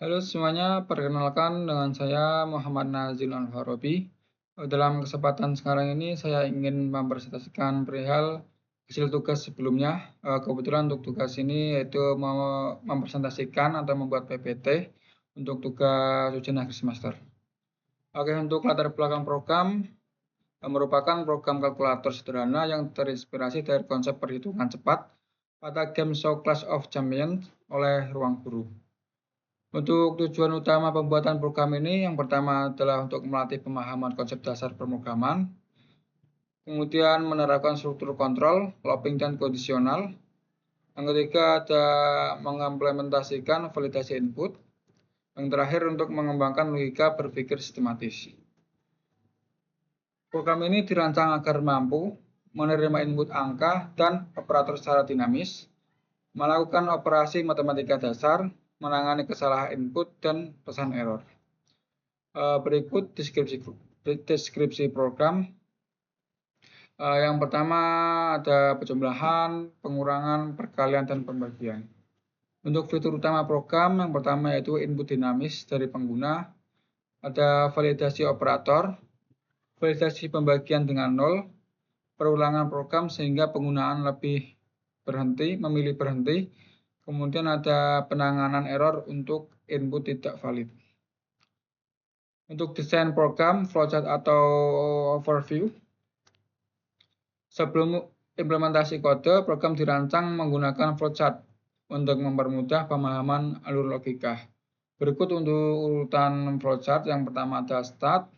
Halo semuanya, perkenalkan dengan saya Muhammad Nazil Al-Farabi. Dalam kesempatan sekarang ini saya ingin mempresentasikan perihal hasil tugas sebelumnya. Kebetulan untuk tugas ini yaitu mempresentasikan atau membuat PPT untuk tugas ujian akhir semester. Oke, untuk latar belakang program merupakan program kalkulator sederhana yang terinspirasi dari konsep perhitungan cepat pada game show Clash of Champions oleh Ruang Guru. Untuk tujuan utama pembuatan program ini, yang pertama adalah untuk melatih pemahaman konsep dasar pemrograman, kemudian menerapkan struktur kontrol, looping, dan kondisional. Yang ketiga ada mengimplementasikan validasi input. Yang terakhir untuk mengembangkan logika berpikir sistematis. Program ini dirancang agar mampu menerima input angka dan operator secara dinamis, melakukan operasi matematika dasar, menangani kesalahan input dan pesan error. Berikut deskripsi program. Yang pertama ada penjumlahan, pengurangan, perkalian, dan pembagian. Untuk fitur utama program, yang pertama yaitu input dinamis dari pengguna, ada validasi operator, validasi pembagian dengan 0, perulangan program sehingga penggunaan memilih berhenti, kemudian ada penanganan error untuk input tidak valid. Untuk desain program, flowchart atau overview. Sebelum implementasi kode, program dirancang menggunakan flowchart untuk mempermudah pemahaman alur logika. Berikut untuk urutan flowchart. Yang pertama ada start,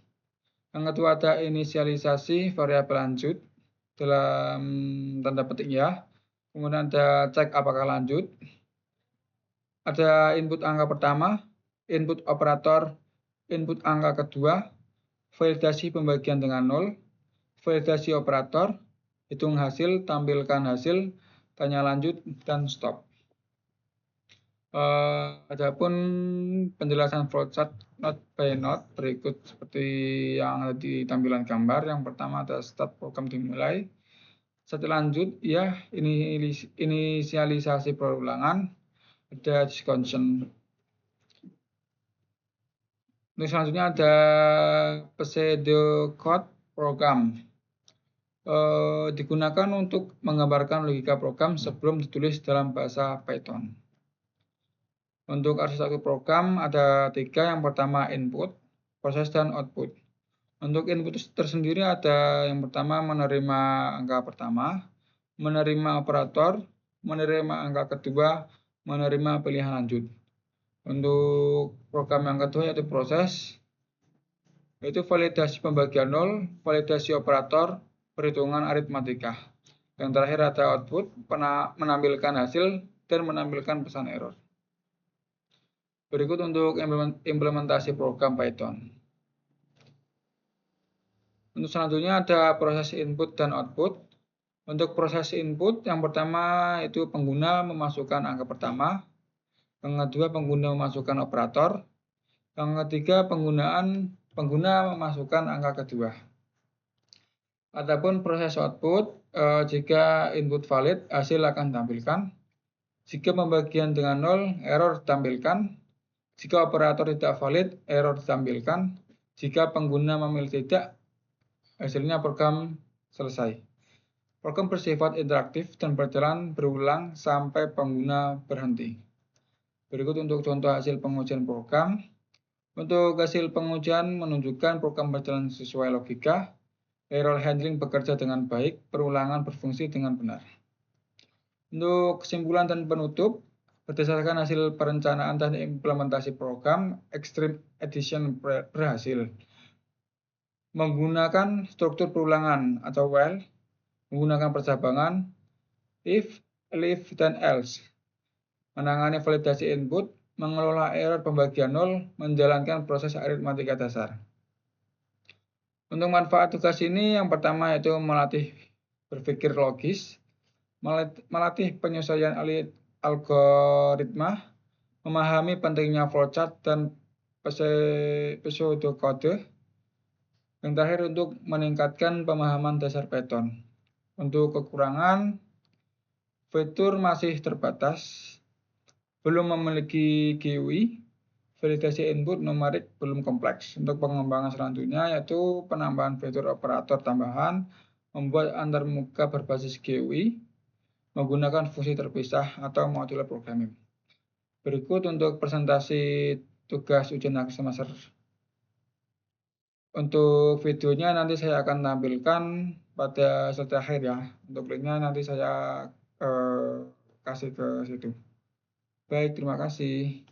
yang kedua ada inisialisasi variabel lanjut dalam tanda petik ya. Kemudian ada cek apakah lanjut. Ada input angka pertama, input operator, input angka kedua, validasi pembagian dengan 0, validasi operator, hitung hasil, tampilkan hasil, tanya lanjut, dan stop. Adapun penjelasan flowchart node by node berikut seperti yang ada di tampilan gambar. Yang pertama ada start program dimulai. Setelah lanjut ya ini inisialisasi perulangan, ada disconnection. Untuk selanjutnya ada pseudocode program. Digunakan untuk menggambarkan logika program sebelum ditulis dalam bahasa Python. Untuk arsitektur program ada 3, yang pertama input, proses, dan output. Untuk input tersendiri ada yang pertama menerima angka pertama, menerima operator, menerima angka kedua, menerima pilihan lanjut. Untuk program yang kedua yaitu proses, yaitu validasi pembagian 0, validasi operator, perhitungan aritmatika. Yang terakhir ada output, menampilkan hasil dan menampilkan pesan error. Berikut untuk implementasi program Python. Untuk selanjutnya ada proses input dan output. Untuk proses input yang pertama itu pengguna memasukkan angka pertama, yang kedua pengguna memasukkan operator, yang ketiga pengguna memasukkan angka kedua. Adapun proses output, jika input valid, hasil akan ditampilkan. Jika pembagian dengan 0, error ditampilkan. Jika operator tidak valid, error ditampilkan. Jika pengguna memilih tidak, hasilnya program selesai. Program bersifat interaktif dan berjalan berulang sampai pengguna berhenti. Berikut untuk contoh hasil pengujian program. Untuk hasil pengujian menunjukkan program berjalan sesuai logika, error handling bekerja dengan baik, perulangan berfungsi dengan benar. Untuk kesimpulan dan penutup, berdasarkan hasil perencanaan dan implementasi program, Extreme Edition berhasil menggunakan struktur perulangan atau while, menggunakan percabangan, if, leave, dan else, menangani validasi input, mengelola error pembagian 0, menjalankan proses aritmatika dasar. Untuk manfaat tugas ini yang pertama yaitu melatih berpikir logis, melatih penyesuaian algoritma, memahami pentingnya flowchart dan pseudocode. Yang terakhir untuk meningkatkan pemahaman dasar Python. Untuk kekurangan, fitur masih terbatas, belum memiliki GUI, validasi input numerik belum kompleks. Untuk pengembangan selanjutnya yaitu penambahan fitur operator tambahan, membuat antarmuka berbasis GUI, menggunakan fungsi terpisah atau modular programming. Berikut untuk presentasi tugas ujian akhir semester. Untuk videonya nanti saya akan tampilkan pada slide akhir ya. Untuk linknya nanti saya kasih ke situ. Baik, terima kasih.